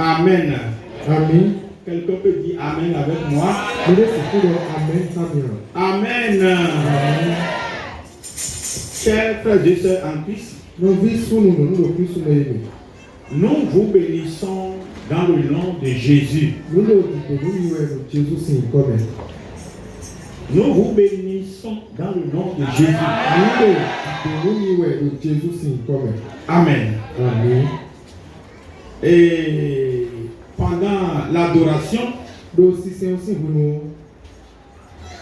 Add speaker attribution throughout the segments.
Speaker 1: Amen.
Speaker 2: Amen.
Speaker 1: Quelqu'un peut dire Amen avec moi. Amen.
Speaker 2: Amen.
Speaker 1: Chers frères et sœurs en Christ, nous vous bénissons dans le nom de Jésus. Nous vous bénissons dans le nom de Jésus. Amen.
Speaker 2: Amen.
Speaker 1: Et pendant l'adoration,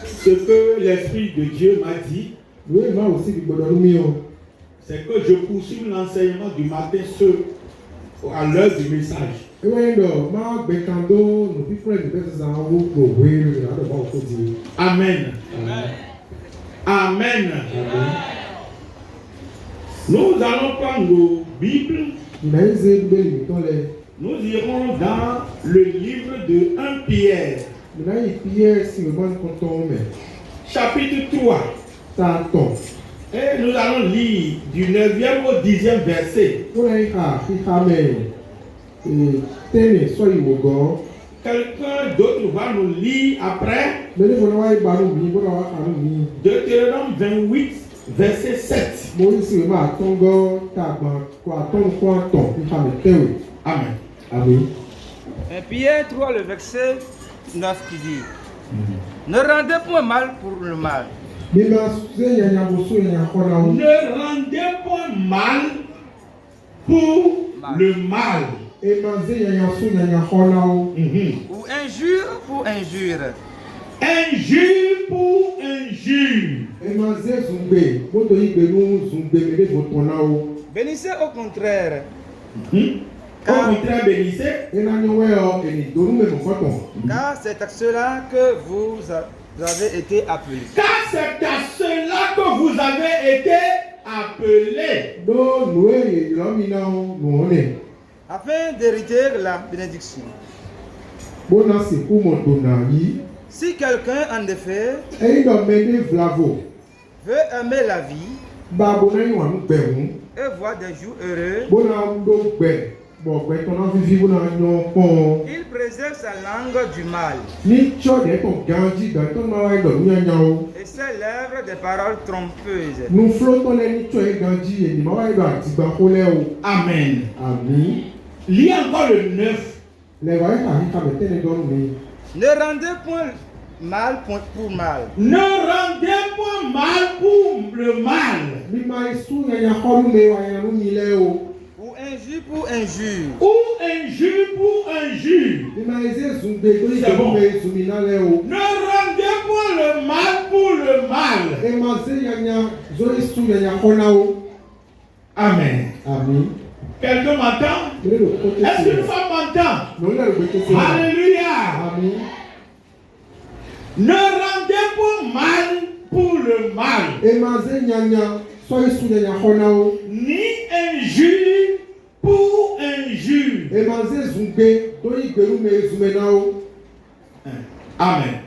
Speaker 1: ce que l'Esprit de Dieu m'a dit, c'est que je poursuis l'enseignement du matin à l'heure du message. Amen. Amen. Nous allons prendre nos Bibles. Nous irons dans le livre de 1 Pierre. Chapitre 3. Et nous allons lire du 9e au 10e verset. Quelqu'un d'autre va nous lire après. Deutéronome 28, verset 7. Amen.
Speaker 2: Amen.
Speaker 3: Et Pierre 3, le verset 9 qui dit ne rendez point mal pour le mal.
Speaker 1: Ne rendez point mal pour le mal.
Speaker 3: Ou injure pour injure.
Speaker 1: Injure pour injure.
Speaker 3: Bénissez au contraire.
Speaker 1: Au contraire, bénissez.
Speaker 3: Car c'est à cela que vous avez été appelés.
Speaker 1: Car c'est à cela que vous avez été appelés.
Speaker 3: Afin d'hériter la bénédiction. Si quelqu'un en effet veut aimer la vie et voir des jours heureux, il préserve sa langue du mal et ses lèvres des paroles trompeuses.
Speaker 1: Amen.
Speaker 2: Amen.
Speaker 1: Lis encore le 9.
Speaker 3: Ne rendez point mal pour mal.
Speaker 1: Ne rendez point mal pour le mal.
Speaker 3: Ou injure pour injure.
Speaker 1: Ou injure pour injure. C'est bon. Ne rendez point le mal pour le mal. Amen.
Speaker 2: Amen.
Speaker 1: Quelqu'un m'entend? Est-ce qu'une femme m'entend? Alléluia.
Speaker 2: Amen.
Speaker 1: Ne rendez pas mal pour le mal. Ni injure pour injure. Amen.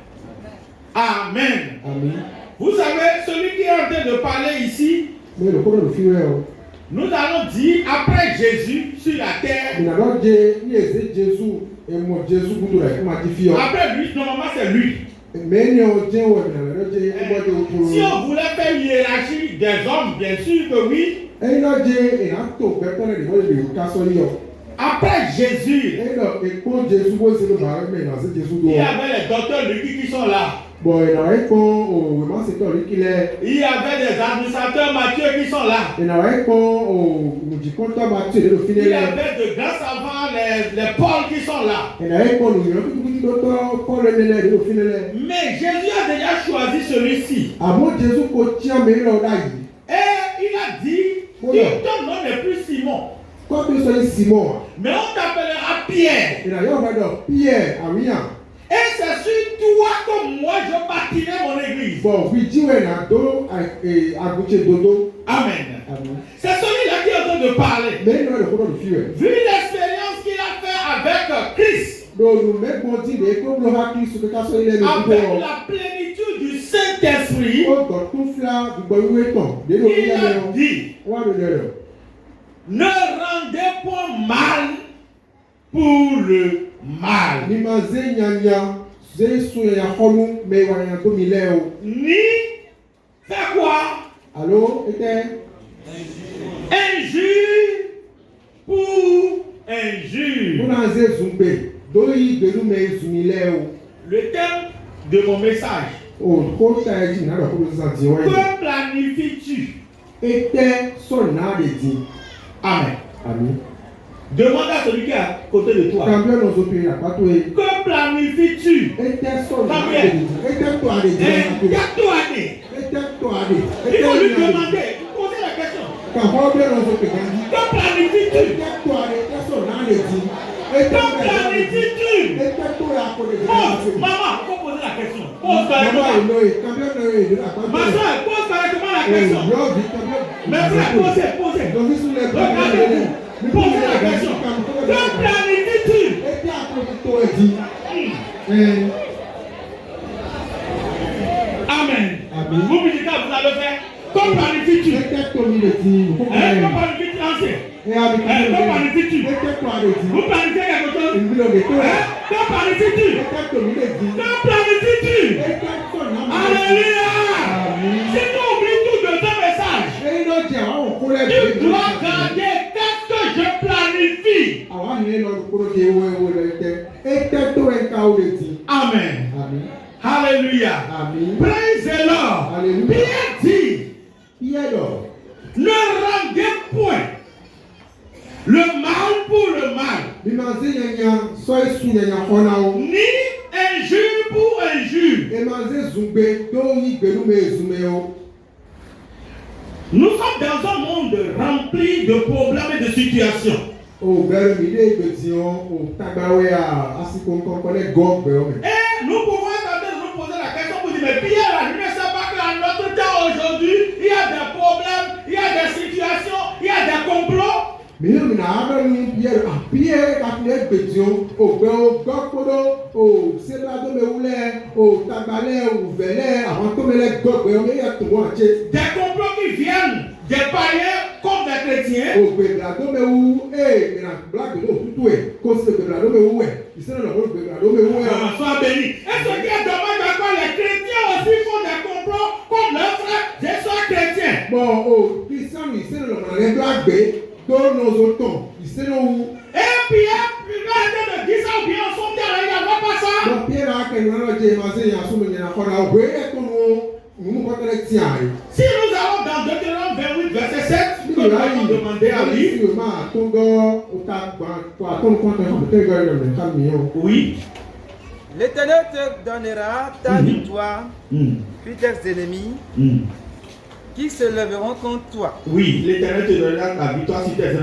Speaker 1: Amen.
Speaker 2: Amen.
Speaker 1: Vous savez, celui qui est en train de parler ici, nous allons dire après Jésus sur la terre. Après lui, normalement c'est lui. Si on voulait faire une hiérarchie des hommes, bien sûr que oui. Après Jésus, il y avait les docteurs Lucky qui sont là. Il y avait des administrateurs Mathieu qui sont là. Il y avait de grands savants, les Paul qui sont là. Mais Jésus a déjà choisi celui-ci. Et il a dit, ton nom n'est plus Simon. Mais on t'appellera Pierre. Et c'est sur toi que moi je bâtirai mon église. Amen. C'est celui-là qui est en train de parler. Vu l'expérience qu'il a fait avec Christ, avec la plénitude du Saint-Esprit, il a dit, ne rendez point mal pour le mal. Ni fait quoi?
Speaker 2: Allô, était
Speaker 1: injure pour injure. Le thème de mon message. Que planifies-tu? Amen.
Speaker 2: Amen.
Speaker 1: Demande à celui qui est à côté de toi. Que planifies-tu? Il faut lui demander, poser la question. Que planifies-tu? Que planifies-tu? Maman, il faut poser la question. Pose correctement. Ma soeur, pose correctement la question. Mes frères, posez. Regardez-vous. Posez la question. Que planifies-tu? Amen. Vous me dites que vous allez faire. Que planifies-tu? Que planifies-tu, ancien? Que planifies-tu? Vous planifiez quelque chose? Que planifies-tu? Que planifies-tu? Alléluia! Si tu oublies tout de ton message, tu dois garder qu'est-ce que je planifie. Amen. Alléluia. Praise the Lord. Pierre dit, ne rendez point le mal pour le mal, ni injure pour injure. Nous sommes dans un monde rempli de problèmes et de situations. Et nous pouvons être en train de nous poser la question pour dire, mais Pierre, je ne sais pas qu'à notre temps aujourd'hui, il y a des problèmes, il y a des situations, il y a des complots. Des complots qui viennent des païens comme des chrétiens. Sois béni. Est-ce qu'il y a dommage à quoi les chrétiens aussi font des complots comme leurs frères, des soeurs chrétiens? Et Pierre, il va être de 10 ans ou bien son terrain, il n'avait pas ça. Si nous allons dans Deutéronome 28, verset 7, nous allons demander à lui. Oui.
Speaker 3: L'Éternel te donnera ta victoire, puis tes ennemis qui se lèveront contre toi.
Speaker 1: Oui, l'Éternel te donnera ta victoire si tes ennemis.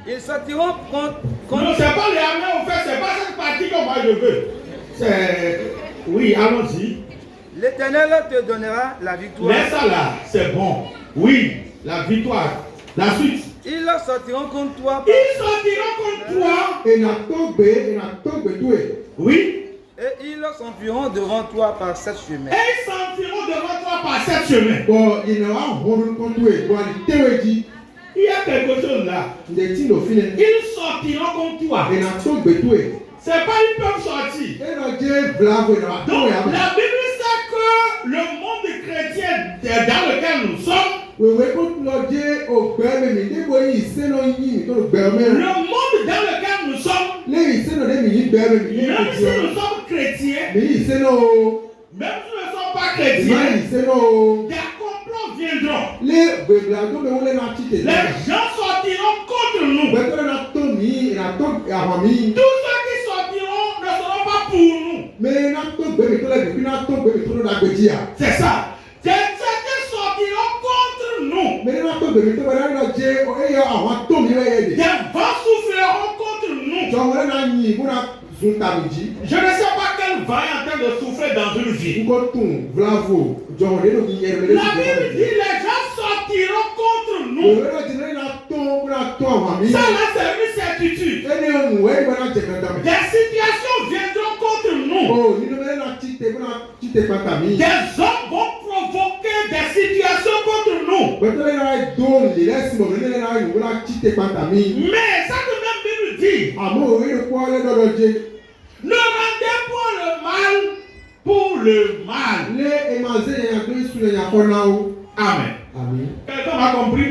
Speaker 3: Ils sortiront contre.
Speaker 1: Non, c'est pas les armées au fait, c'est pas cette partie que moi je veux. C'est. Oui, allons-y.
Speaker 3: L'Éternel te donnera la victoire.
Speaker 1: Laisse ça là, c'est bon. Oui, la victoire. La suite.
Speaker 3: Ils sortiront contre toi.
Speaker 1: Ils sortiront contre toi. Oui.
Speaker 3: Et ils s'enfuiront devant toi par 7 chemins.
Speaker 1: Et ils s'enfuiront devant toi par 7 chemins. Il y a quelque chose là. Ils sortiront contre toi. C'est pas ils peuvent sortir. Donc la Bible sait que le monde chrétien dans lequel nous sommes, le monde dans lequel nous sommes, même si nous sommes chrétiens, même si nous ne sommes pas chrétiens, des complots viendront. Les gens sortiront contre nous. Tous ceux qui sortiront ne seront pas pour nous. C'est ça. Certains sortiront contre nous. Des vents souffleront contre nous. Je ne sais pas quel vent est en train de souffler dans une vie. La Bible dit les gens sortiront contre nous. Ça là c'est une certitude. Des situations viendront contre nous. Des hommes vont provoquer des situations contre nous.
Speaker 2: Mais ça tout
Speaker 1: même Bible dit, ne rendez pas le mal pour le mal. Amen. Quelqu'un m'a compris?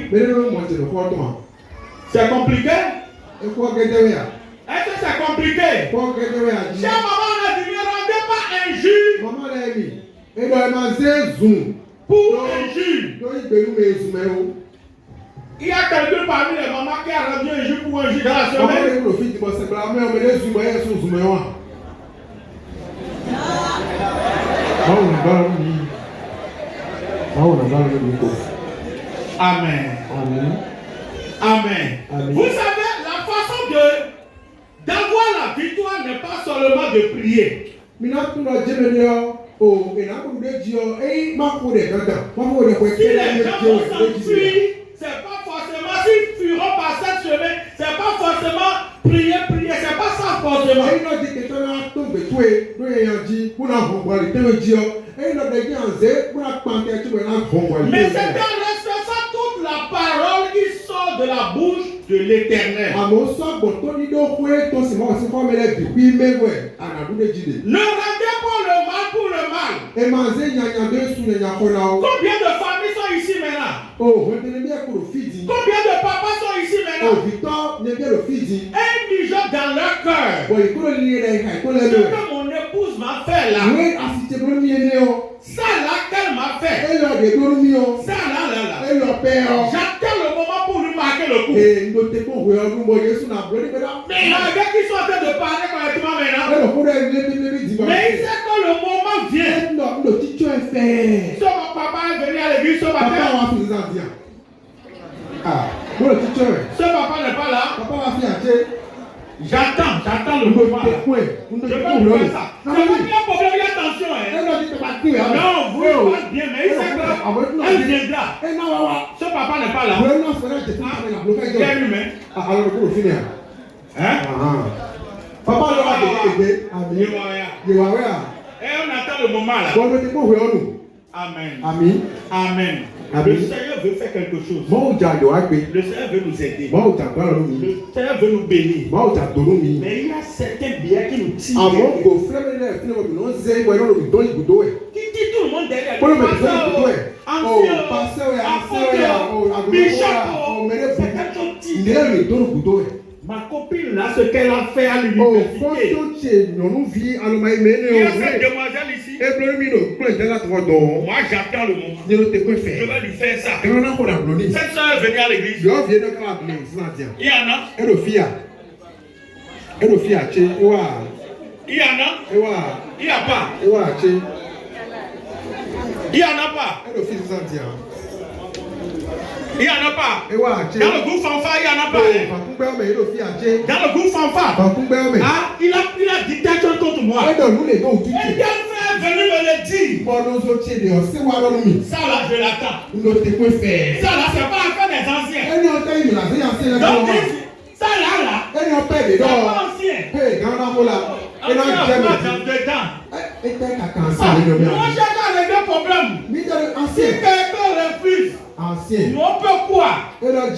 Speaker 1: C'est compliqué? Est-ce que c'est compliqué? Chère maman, on a dit ne rendez pas injure pour injure. Il y a quelqu'un parmi les mamans qui a rendu injure pour injure dans la semaine. Amen. Amen. Vous savez, la façon d'avoir la victoire n'est pas seulement de prier. Si les gens vont s'enfuir, c'est pas forcément, s'ils fuiront par cette semaine, c'est pas forcément prier, c'est pas ça forcément. Mais c'est en respectant toute la parole qui sort de la bouche de l'Éternel. Ne rendez pas le mal pour le mal. Combien de familles sont ici maintenant? Combien de papas sont ici maintenant? Un mijote dans leur cœur. Ce que mon épouse m'a fait là. Ça là qu'elle m'a fait. Ça là. J'attends le moment pour lui marquer le coup. Mais avec qui sont en train de parler correctement maintenant. Mais il sait que le moment vient. So mon papa est venu à l'église ce matin. Ce papa n'est pas là. J'attends le moment là. Je vais lui faire ça. C'est pas bien problème, il y a attention. Non, vous faites bien, mais il sait qu'elle viendra. Ce papa n'est pas là. Quel humain? Hein?
Speaker 2: Papa le va aider.
Speaker 1: Et on attend le moment là. Amen. Amen. Le Seigneur veut faire quelque chose. Le Seigneur veut nous aider. Le Seigneur veut nous bénir. Mais il y a certains biens qui nous tirent. Qui dit tout le monde derrière. Ma copine là, ce qu'elle a fait à l'université. Il y a cette demoiselle ici. Moi j'attends le moment. Je vais lui faire ça. Cette soeur est venue à l'église. Il y en a. Il y en a. Il n'y a pas. Il n'y en a pas. Il n'y en a pas. Dans le groupe fanfare, il n'y en a pas. Dans le groupe fanfare, il a dit quelque chose contre moi. Et bien, il est venu me le dire. Ça là, je l'attends. Ça là, c'est pas encore des anciens. Donc, ça là, c'est pas ancien. Moi, j'ai pas les deux problèmes. Si quelqu'un refuse, on peut quoi? Même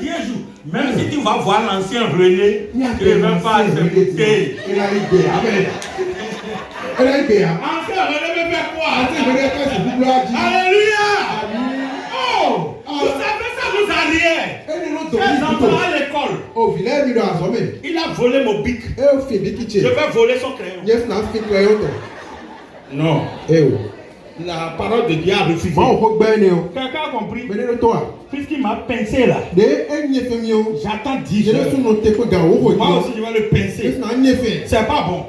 Speaker 1: Dieu joue. Même si tu vas voir l'ancien René, tu ne vas pas accepter. Ancien René me fait quoi? Alléluia! Oh! Vous savez ça, vous arrière. Les enfants à l'école. Il a volé mon bic. Je vais voler son crayon. Non. La parole de Dieu a refusé. Quelqu'un a compris? Puisqu'il m'a pincé là. J'attends 10 heures. Moi aussi je vais le pincer. C'est pas bon.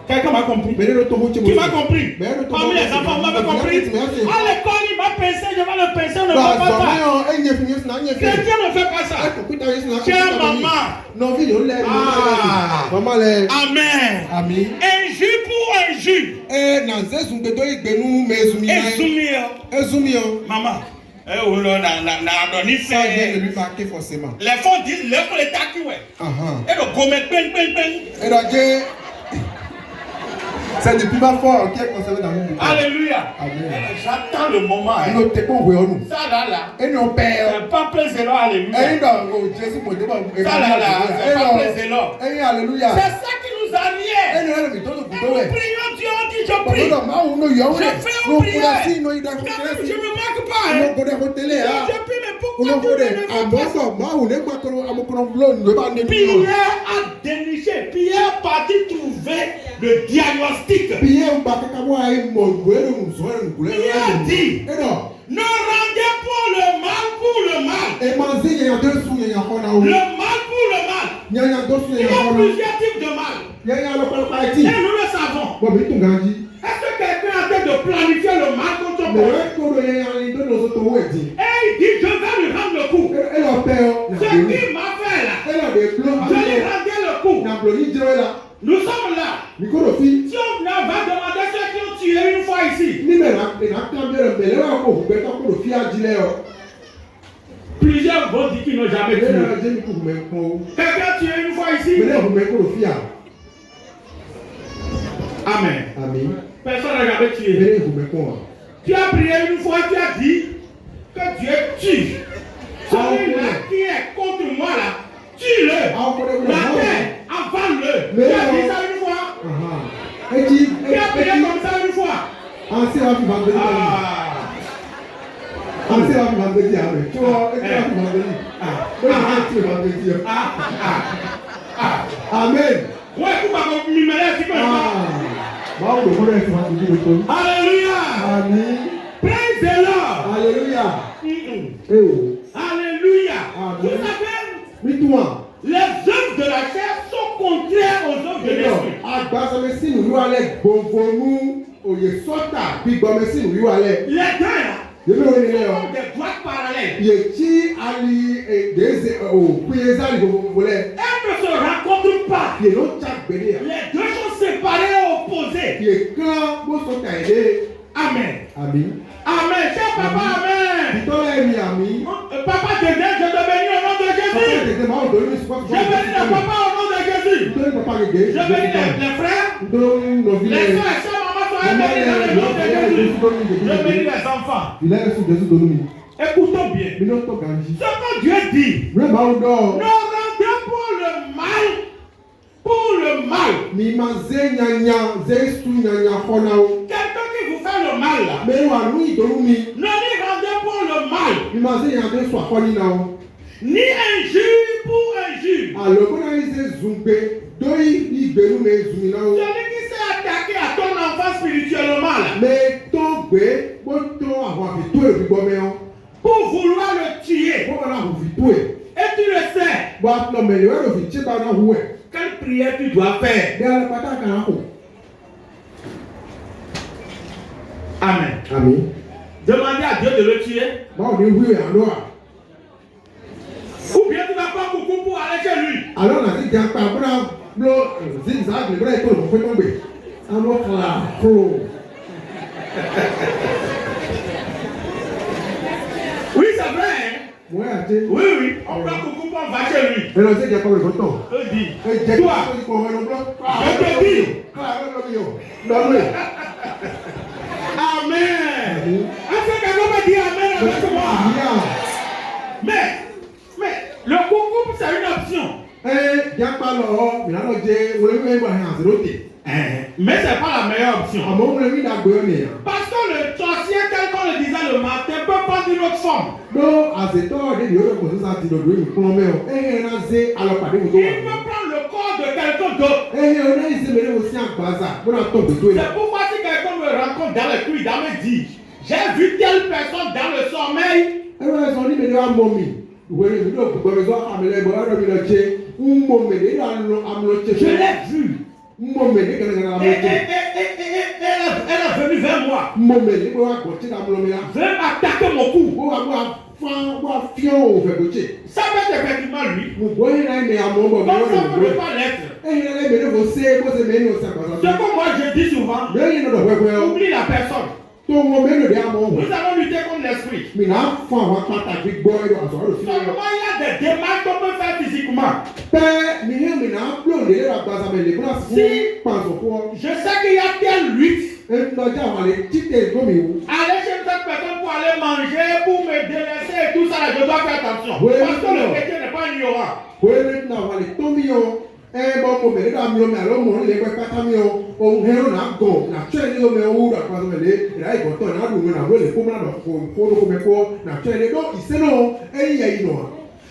Speaker 1: Quelqu'un m'a compris? Qui m'a compris? Parmi les enfants, vous m'avez compris? À l'école, il m'a pincé, je vais le pincer, on ne va pas ça. Quelqu'un ne fait pas ça. Chère maman. Amen. Injure pour injure. Maman. Les fonds disent l'école est acquis. Et le gomme,
Speaker 2: C'est depuis ma foi qui est conservé dans mon bouquet.
Speaker 1: Alléluia.
Speaker 2: Amen.
Speaker 1: J'attends le moment.
Speaker 2: Nous t'es pas oublié nous.
Speaker 1: Ça là.
Speaker 2: Et nous père.
Speaker 1: C'est pas plaisir, alléluia.
Speaker 2: Et nous Jésus pour dire
Speaker 1: Ça là, c'est pas plaisir.
Speaker 2: Et alléluia.
Speaker 1: C'est ça qui nous a liés.
Speaker 2: Et nous
Speaker 1: Prions Dieu, on dit je prie. Je fais une prière. Je ne me marque pas. Je prie, mais pourquoi tout ne fait pas? Pierre a déniché, Pierre parti trouver le diagnostic. Pierre dit, ne rendez pas le mal pour le mal. Le mal pour le mal. Il y a plusieurs types de mal. Et nous le savons. Est-ce que quelqu'un est en train de planifier le mal contre toi? Et il dit, je vais lui rendre le coup. Ce qu'il m'a fait là, je lui rendrai le coup. Nous sommes là. Si on va demander ceux qui ont tué une fois ici, plusieurs vont dire qu'ils n'ont jamais tué. Quelqu'un a tué une fois ici? Amen. Personne n'a jamais tué. Tu as prié une fois, tu as dit que Dieu tue. Celui-là qui est contre moi là, tue-le. La terre, avale-le. Tu as dit ça une fois. Tu as prié comme ça une fois.
Speaker 2: Amen.
Speaker 1: Ouais, alléluia. Praise the Lord.
Speaker 2: Alléluia.
Speaker 1: Alléluia. Vous savez, les œuvres de la chair sont contraires aux œuvres de l'esprit. Les deux là, des droites parallèles. Elles ne se rencontrent pas. Les deux sont séparées et opposées. Amen. Amen. Cher papa, amen. Papa, je te bénis au nom de Jésus. Je bénis le papa au nom de Jésus. Je bénis les frères, les soeurs et soeurs, maman, soeur, bénis dans le nom de Jésus. Je bénis les enfants. Écoutons bien. Ce que Dieu dit, ne rendez pas le mal pour le mal. Quelqu'un qui vous fait le mal là, ne lui rendez pas le mal. Ni injure pour injure. Celui qui s'est attaqué à ton enfant spirituellement là, pour vouloir le tuer, et tu le sais, quelle prière tu dois faire? Amen. Demandez à Dieu de le tuer. Ou bien tu vas pas beaucoup pour aller chez lui.
Speaker 2: Alors, on a dit
Speaker 1: oui, c'est vrai. Hein? Oui. On prend beaucoup pour on va chez lui.
Speaker 2: Et on sait qu'il n'y a pas le temps.
Speaker 1: Je dis, toi, je te dis. Amen. Est-ce que quelqu'un va dire amen avec moi? Mais, le coucou, c'est une option. Mais c'est pas la meilleure option. Parce que le sorcier, tel qu'on le disait le matin, peut prendre une autre forme. Il peut prendre le corps de quelqu'un d'autre. C'est pourquoi si quelqu'un me rencontre dans le cuir, dans me dit, j'ai vu telle personne dans le sommeil. Je l'ai vu. Elle est venue vers moi. Veut attaquer mon cou. Ça peut être effectivement lui. Comme ça peut ne pas l'être. Ce que moi je dis souvent, oublie la personne. Nous allons lutter contre l'esprit. Seulement, il y a des démarches qu'on peut faire physiquement. Si je sais qu'il y a telle lutte, aller chez cette personne pour aller manger, pour me délaisser et tout ça, je dois faire attention. Parce que le chrétien n'est pas ignorant.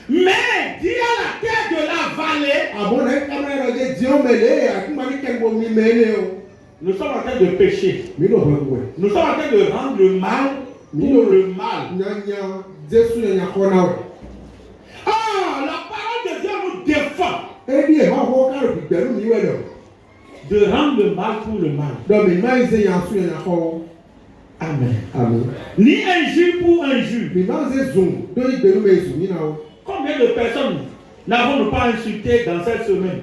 Speaker 1: Mais dis à la terre de la vallée, nous sommes en train de pécher. Nous sommes en train de rendre le mal pour le mal. Ah, la parole de Dieu nous défend de rendre le mal pour le mal. Amen. Ni injure pour injure. Combien de personnes n'avons-nous pas insulté dans cette semaine?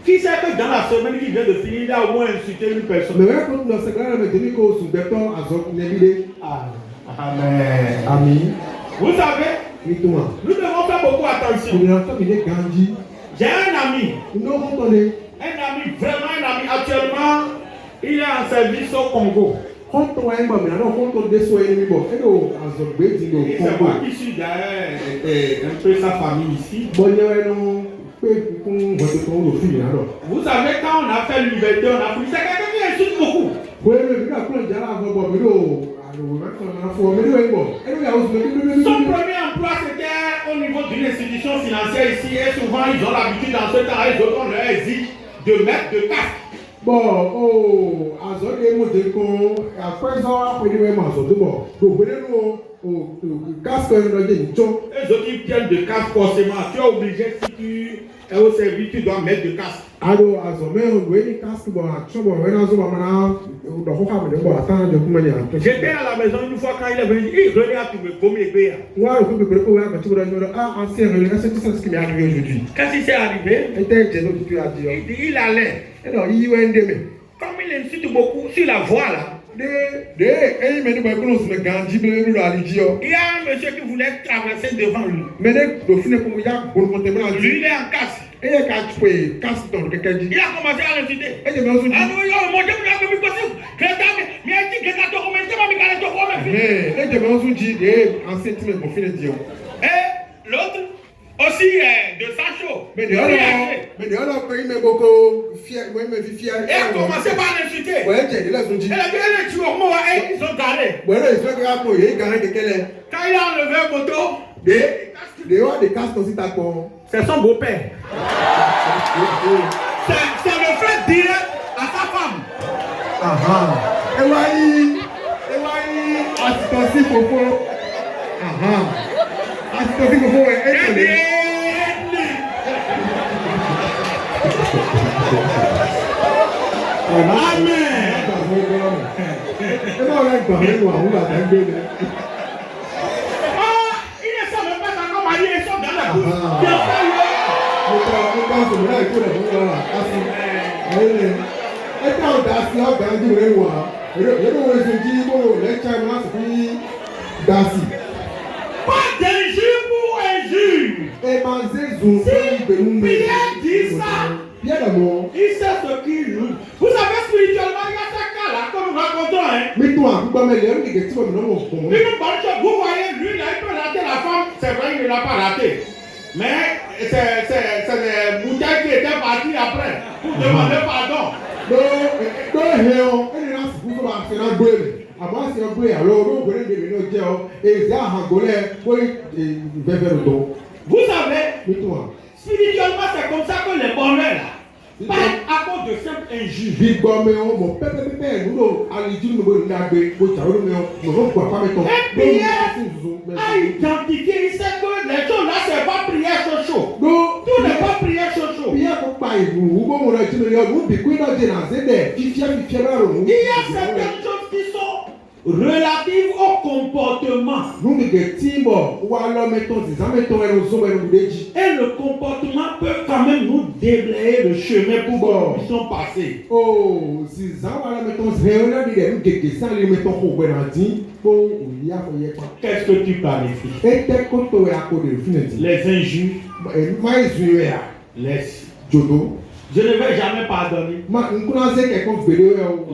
Speaker 1: Qui sait que dans la semaine qui vient de finir, il a au moins insulté une personne? Amen. Vous savez, nous devons faire beaucoup attention. J'ai un ami, vraiment un ami, actuellement, il est en service au Congo. Et c'est moi qui suis derrière un peu sa famille ici. Vous savez, quand on a fait l'université, on a pris, c'est quelqu'un qui insulte beaucoup. Son premier emploi, c'était au niveau d'une institution financière ici. Et souvent, ils ont l'habitude dans ce temps, ils ont leur exige de mettre de casque. Les autres qui tiennent de casque forcément. Tu es obligé, si tu es au service, tu dois mettre de casque. J'étais à la maison une fois quand il est venu, il regarde tout me commet. Qu'est-ce qui s'est arrivé? Il allait. Comme il insulte beaucoup sur la voie là. Il y a un monsieur qui voulait traverser devant lui. Lui, il est en casque. Il a commencé à l'insulter. Et l'autre aussi de Sancho. Et il a commencé par l'insulter. Elle a dit, tu es mort, ils sont garés. Quand il a enlevé un moto, c'est son beau-père. C'est le frère direct à sa femme. Il ne savait pas encore marier, ils sont dans la bouche. Pas d'injure pour injure. Si Pierre dit ça, il sait ce qu'il joue. Vous savez, spirituellement, il y a ce cas-là que nous racontons. Une bonne chose, vous voyez, lui, là, il peut rater la femme. C'est vrai, il ne l'a pas raté. Mais c'est des bouteilles qui étaient parties après pour demander pardon. Vous savez, spirituellement, c'est comme ça que les bonheurs là partent à cause de simple injure. Et Pierre a identifié, il sait que les gens là, c'est pas prière chaud. Tout n'est pas prière chaud. Il y a certaines choses qui sont relative au comportement. Et le comportement peut quand même nous déblayer le chemin pour que nous puissions passer. Qu'est-ce que tu planifies? Les injures. Laisse. Je ne vais jamais pardonner.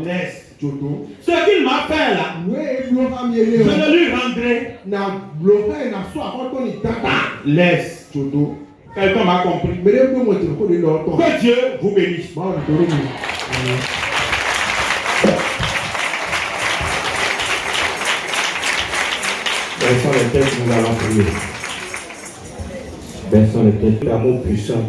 Speaker 1: Laisse. Ce qu'il m'a fait là, je ne lui rendrai. Laisse. Quelqu'un m'a compris. Que Dieu vous bénisse.
Speaker 4: Baissons les têtes, nous allons prier. Baissons les têtes, l'amour puissant.